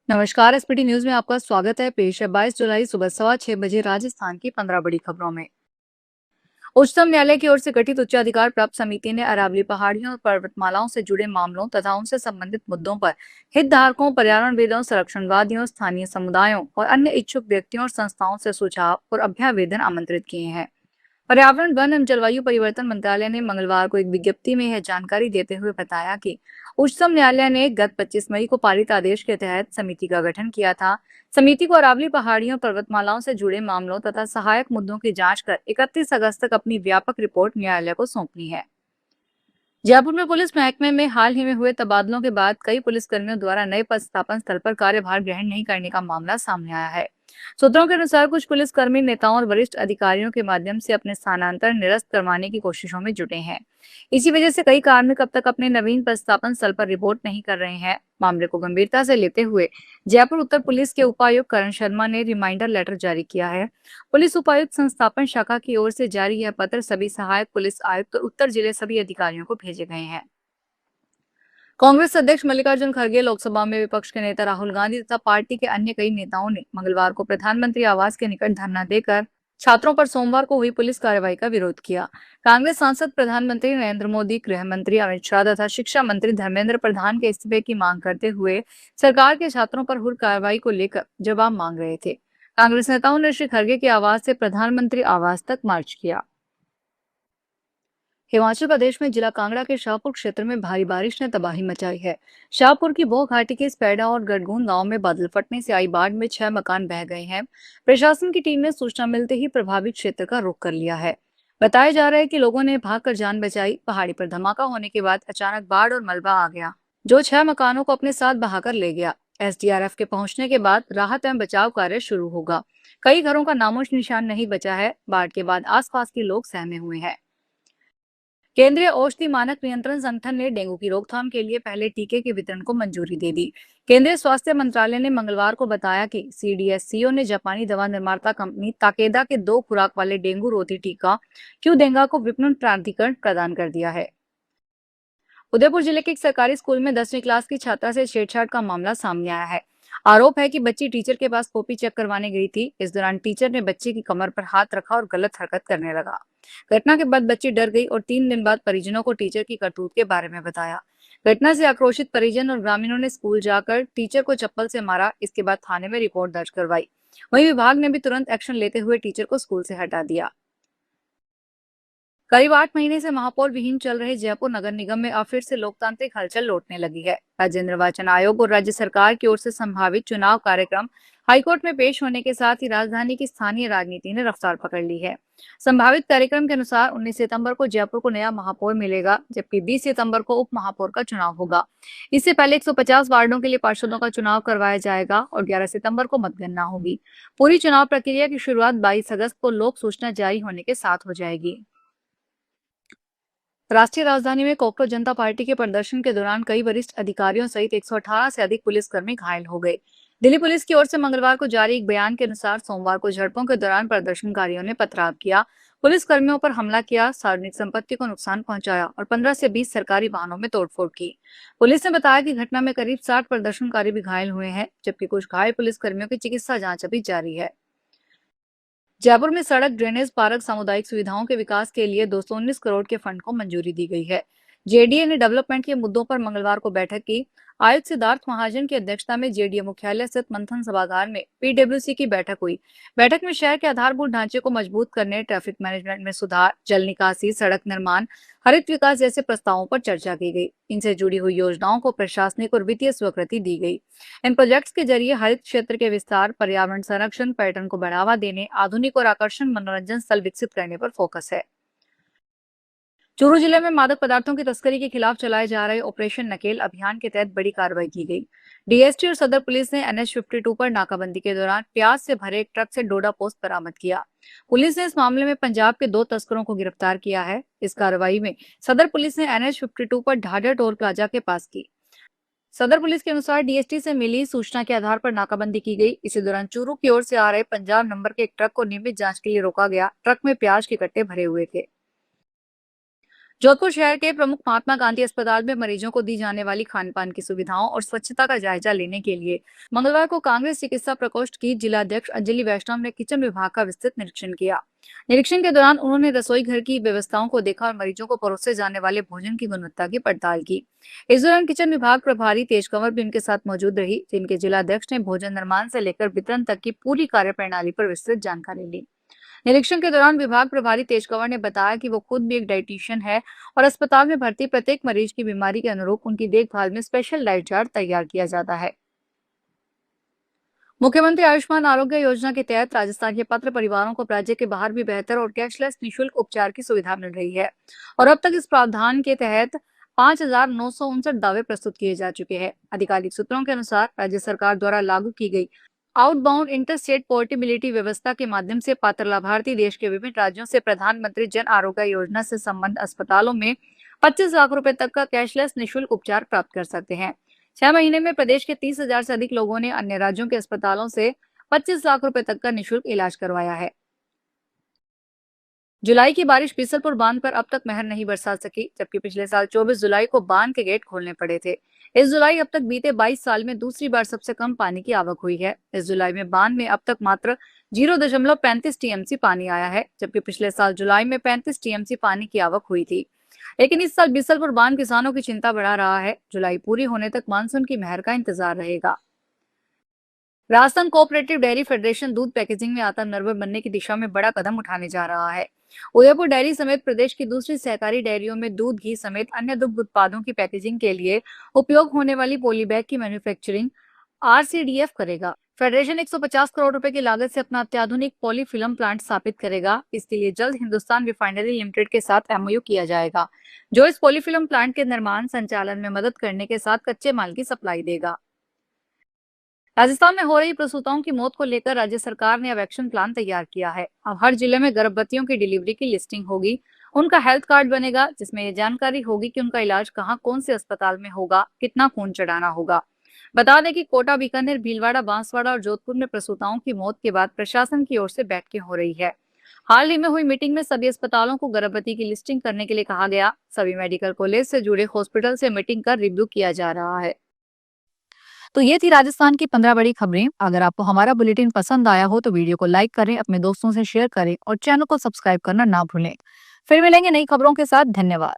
नमस्कार। SPT news में आपका स्वागत है। पेश है 22 जुलाई सुबह 6:15 बजे राजस्थान की 15 बड़ी खबरों में। उच्चतम न्यायालय की ओर से गठित उच्चाधिकार प्राप्त समिति ने अरावली पहाड़ियों और पर्वतमालाओं से जुड़े मामलों तथा उनसे संबंधित मुद्दों पर हितधारकों, पर्यावरणविदों, संरक्षणवादियों, स्थानीय समुदायों और अन्य इच्छुक व्यक्तियों और संस्थाओं से सुझाव और अभ्यावेदन आमंत्रित किए हैं। पर्यावरण, वन एवं जलवायु परिवर्तन मंत्रालय ने मंगलवार को एक विज्ञप्ति में यह जानकारी देते हुए बताया कि उच्चतम न्यायालय ने गत 25 मई को पारित आदेश के तहत समिति का गठन किया था। समिति को अरावली पहाड़ियों, पर्वतमालाओं से जुड़े मामलों तथा सहायक मुद्दों की जांच कर 31 अगस्त तक अपनी व्यापक रिपोर्ट न्यायालय को सौंपनी है। जयपुर में पुलिस महकमे में हाल ही में हुए तबादलों के बाद कई पुलिसकर्मियों द्वारा नए पदस्थापन स्थल पर कार्यभार ग्रहण नहीं करने का मामला सामने आया है। सूत्रों के अनुसार कुछ पुलिसकर्मी नेताओं और वरिष्ठ अधिकारियों के माध्यम से अपने स्थानांतरण निरस्त करवाने की कोशिशों में जुटे हैं। इसी वजह से कई कार्मिक अब तक अपने नवीन पदस्थापन स्थल पर रिपोर्ट नहीं कर रहे हैं। मामले को गंभीरता से लेते हुए जयपुर उत्तर पुलिस के उपायुक्त करण शर्मा ने रिमाइंडर लेटर जारी किया है। पुलिस उपायुक्त संस्थापन शाखा की ओर से जारी यह पत्र सभी सहायक पुलिस आयुक्त और उत्तर जिले सभी अधिकारियों को भेजे गए हैं। कांग्रेस अध्यक्ष मल्लिकार्जुन खड़गे, लोकसभा में विपक्ष के नेता राहुल गांधी तथा पार्टी के अन्य कई नेताओं ने मंगलवार को प्रधानमंत्री आवास के निकट धरना देकर छात्रों पर सोमवार को हुई पुलिस कार्रवाई का विरोध किया। कांग्रेस सांसद प्रधानमंत्री नरेंद्र मोदी, गृह मंत्री अमित शाह तथा शिक्षा मंत्री धर्मेंद्र प्रधान के इस्तीफे की मांग करते हुए सरकार के छात्रों पर हुई कार्रवाई को लेकर जवाब मांग रहे थे। कांग्रेस नेताओं ने श्री खड़गे के आवास से प्रधानमंत्री आवास तक मार्च किया। हिमाचल प्रदेश में जिला कांगड़ा के शाहपुर क्षेत्र में भारी बारिश ने तबाही मचाई है। शाहपुर की बो घाटी के स्पैडा और गड़गून गांव में बादल फटने से आई बाढ़ में 6 मकान बह गए हैं। प्रशासन की टीम ने सूचना मिलते ही प्रभावित क्षेत्र का रुख कर लिया है। बताया जा रहा है कि लोगों ने भागकर जान बचाई। पहाड़ी पर धमाका होने के बाद अचानक बाढ़ और मलबा आ गया, जो 6 मकानों को अपने साथ बहाकर ले गया। एसडीआरएफ के पहुंचने के बाद राहत एवं बचाव कार्य शुरू होगा। कई घरों का नामो निशान नहीं बचा है। बाढ़ के बाद आसपास के लोग सहमे हुए हैं। केंद्रीय औषधि मानक नियंत्रण संगठन ने डेंगू की रोकथाम के लिए पहले टीके के वितरण को मंजूरी दे दी। केंद्रीय स्वास्थ्य मंत्रालय ने मंगलवार को बताया कि सीडीएससीओ ने जापानी दवा निर्माता कंपनी ताकेदा के 2 खुराक वाले डेंगू रोधी टीका क्यूडेंगा को विपणन प्राधिकरण प्रदान कर दिया है। उदयपुर जिले के एक सरकारी स्कूल में 10वीं क्लास की छात्रा से छेड़छाड़ का मामला सामने आया है। आरोप है कि बच्ची टीचर के पास कॉपी चेक करवाने गई थी। इस दौरान टीचर ने बच्चे की कमर पर हाथ रखा और गलत हरकत करने लगा। घटना के बाद बच्ची डर गई और 3 दिन बाद परिजनों को टीचर की करतूत के बारे में बताया। घटना से आक्रोशित परिजन और ग्रामीणों ने स्कूल जाकर टीचर को चप्पल से मारा। इसके बाद थाने में रिपोर्ट दर्ज करवाई। वहीं विभाग ने भी तुरंत एक्शन लेते हुए टीचर को स्कूल से हटा दिया। करीब 8 महीने से महापौर विहीन चल रहे जयपुर नगर निगम में अब फिर से लोकतांत्रिक हलचल लौटने लगी है। राज्य निर्वाचन आयोग और राज्य सरकार की ओर से संभावित चुनाव कार्यक्रम हाईकोर्ट में पेश होने के साथ ही राजधानी की स्थानीय राजनीति ने रफ्तार पकड़ ली है। संभावित कार्यक्रम के अनुसार 19 सितंबर को जयपुर को नया महापौर मिलेगा, जबकि 20 सितंबर को उप महापौर का चुनाव होगा। इससे पहले 150 वार्डों के लिए पार्षदों का चुनाव करवाया जाएगा और 11 सितंबर को मतगणना होगी। पूरी चुनाव प्रक्रिया की शुरुआत 22 अगस्त को लोक सूचना जारी होने के साथ हो जाएगी। राष्ट्रीय राजधानी में कोकरोच जनता पार्टी के प्रदर्शन के दौरान कई वरिष्ठ अधिकारियों सहित 118 से अधिक पुलिसकर्मी घायल हो गए। दिल्ली पुलिस की ओर से मंगलवार को जारी एक बयान के अनुसार सोमवार को झड़पों के दौरान प्रदर्शनकारियों ने पथराव किया, पुलिसकर्मियों पर हमला किया, सार्वजनिक संपत्ति को नुकसान पहुंचाया और 15 से 20 सरकारी वाहनों में तोड़फोड़ की। पुलिस ने बताया कि घटना में करीब 60 प्रदर्शनकारी भी घायल हुए हैं, जबकि कुछ घायल पुलिसकर्मियों की चिकित्सा जांच अभी जारी है। जयपुर में सड़क, ड्रेनेज, पार्क, सामुदायिक सुविधाओं के विकास के लिए 219 करोड़ के फंड को मंजूरी दी गई है। जेडीए ने डेवलपमेंट के मुद्दों पर मंगलवार को बैठक की। आयुक्त सिद्धार्थ महाजन की अध्यक्षता में जेडीए मुख्यालय स्थित मंथन सभागार में पीडब्ल्यूसी की बैठक हुई। बैठक में शहर के आधारभूत ढांचे को मजबूत करने, ट्रैफिक मैनेजमेंट में सुधार, जल निकासी, सड़क निर्माण, हरित विकास जैसे प्रस्तावों पर चर्चा की गई। इनसे जुड़ी हुई योजनाओं को प्रशासनिक और वित्तीय स्वीकृति दी गई। इन प्रोजेक्ट्स के जरिए हरित क्षेत्र के विस्तार, पर्यावरण संरक्षण, पर्यटन को बढ़ावा देने, आधुनिक और आकर्षण मनोरंजन स्थल विकसित करने पर फोकस है। चूरू जिले में मादक पदार्थों की तस्करी के खिलाफ चलाए जा रहे ऑपरेशन नकेल अभियान के तहत बड़ी कार्रवाई की गई। डीएसटी और सदर पुलिस ने NH-52 पर नाकाबंदी के दौरान प्याज से भरे एक ट्रक से डोडा पोस्त बरामद किया। पुलिस ने इस मामले में पंजाब के 2 तस्करों को गिरफ्तार किया है। इस कार्रवाई में सदर पुलिस ने NH-52 पर ढाडर टोल प्लाजा के पास की। सदर पुलिस के अनुसार डीएसटी से मिली सूचना के आधार पर नाकाबंदी की गई। इसी दौरान चूरू की ओर से आ रहे पंजाब नंबर के एक ट्रक को नियमित जांच के लिए रोका गया। ट्रक में प्याज के कट्टे भरे हुए थे। जोधपुर शहर के प्रमुख महात्मा गांधी अस्पताल में मरीजों को दी जाने वाली खान पान की सुविधाओं और स्वच्छता का जायजा लेने के लिए मंगलवार को कांग्रेस चिकित्सा प्रकोष्ठ की जिलाध्यक्ष अंजलि वैष्णव ने किचन विभाग का विस्तृत निरीक्षण किया। निरीक्षण के दौरान उन्होंने रसोई घर की व्यवस्थाओं को देखा और मरीजों को परोसे जाने वाले भोजन की गुणवत्ता की पड़ताल की। इस दौरान किचन विभाग प्रभारी तेज कंवर भी उनके साथ मौजूद रही, जिनके जिलाध्यक्ष ने भोजन निर्माण से लेकर वितरण तक की पूरी कार्य प्रणाली पर विस्तृत जानकारी ली। निरीक्षण के दौरान विभाग प्रभारी तेज कंवर ने बताया कि वो खुद भी एक डाइटिशियन है और अस्पताल में भर्ती प्रत्येक मरीज की बीमारी के अनुरूप उनकी देखभाल में स्पेशल डाइट चार्ट तैयार किया जाता है। मुख्यमंत्री आयुष्मान आरोग्य योजना के तहत राजस्थान के पात्र परिवारों को राज्य के बाहर भी बेहतर और कैशलेस निःशुल्क उपचार की सुविधा मिल रही है और अब तक इस प्रावधान के तहत 5,959 दावे प्रस्तुत किए जा चुके हैं। आधिकारिक सूत्रों के अनुसार राज्य सरकार द्वारा लागू की गई आउटबाउंड इंटरस्टेट पोर्टेबिलिटी व्यवस्था के माध्यम से पात्र लाभार्थी देश के विभिन्न राज्यों से प्रधानमंत्री जन आरोग्य योजना से संबंध अस्पतालों में 25 लाख रुपए तक का कैशलेस निःशुल्क उपचार प्राप्त कर सकते हैं। 6 महीने में प्रदेश के 30,000 से अधिक लोगों ने अन्य राज्यों के अस्पतालों से 25 लाख रुपए तक का निःशुल्क इलाज करवाया है। जुलाई की बारिश बीसलपुर बांध पर अब तक मेहर नहीं बरसा सकी, जबकि पिछले साल 24 जुलाई को बांध के गेट खोलने पड़े थे। इस जुलाई अब तक बीते 22 साल में दूसरी बार सबसे कम पानी की आवक हुई है। इस जुलाई में बांध में अब तक मात्र 0.35 टीएमसी पानी आया है, जबकि पिछले साल जुलाई में 35 टीएमसी पानी की आवक हुई थी। लेकिन इस साल बीसलपुर बांध किसानों की चिंता बढ़ा रहा है। जुलाई पूरी होने तक मानसून की मेहर का इंतजार रहेगा। राजस्थान कोऑपरेटिव डेयरी फेडरेशन दूध पैकेजिंग में आत्मनिर्भर बनने की दिशा में बड़ा कदम उठाने जा रहा है। उदयपुर डेयरी समेत प्रदेश की दूसरी सहकारी डेयरियों में दूध, घी समेत अन्य दुग्ध उत्पादों की पैकेजिंग के लिए उपयोग होने वाली पॉलीबैग की मैन्युफैक्चरिंग आरसीडीएफ करेगा। फेडरेशन 150 करोड़ रुपए की लागत से अपना अत्याधुनिक पॉलीफिल्म प्लांट स्थापित करेगा। इसके लिए जल्द हिंदुस्तान रिफाइनरी लिमिटेड के साथ एमओयू किया जाएगा, जो इस पॉलीफिल्म प्लांट के निर्माण संचालन में मदद करने के साथ कच्चे माल की सप्लाई देगा। राजस्थान में हो रही प्रसूताओं की मौत को लेकर राज्य सरकार ने अब एक्शन प्लान तैयार किया है। अब हर जिले में गर्भवतियों की डिलीवरी की लिस्टिंग होगी, उनका हेल्थ कार्ड बनेगा, जिसमें ये जानकारी होगी कि उनका इलाज कहाँ, कौन से अस्पताल में होगा, कितना खून चढ़ाना होगा। बता दें कि कोटा, बीकानेर, भीलवाड़ा, बांसवाड़ा और जोधपुर में प्रसूताओं की मौत के बाद प्रशासन की ओर से बैठकें हो रही है। हाल ही में हुई मीटिंग में सभी अस्पतालों को गर्भवती की लिस्टिंग करने के लिए कहा गया। सभी मेडिकल कॉलेज से जुड़े हॉस्पिटल से मीटिंग कर रिव्यू किया जा रहा है। तो ये थी राजस्थान की 15 बड़ी खबरें। अगर आपको हमारा बुलेटिन पसंद आया हो तो वीडियो को लाइक करें, अपने दोस्तों से शेयर करें और चैनल को सब्सक्राइब करना ना भूलें। फिर मिलेंगे नई खबरों के साथ। धन्यवाद।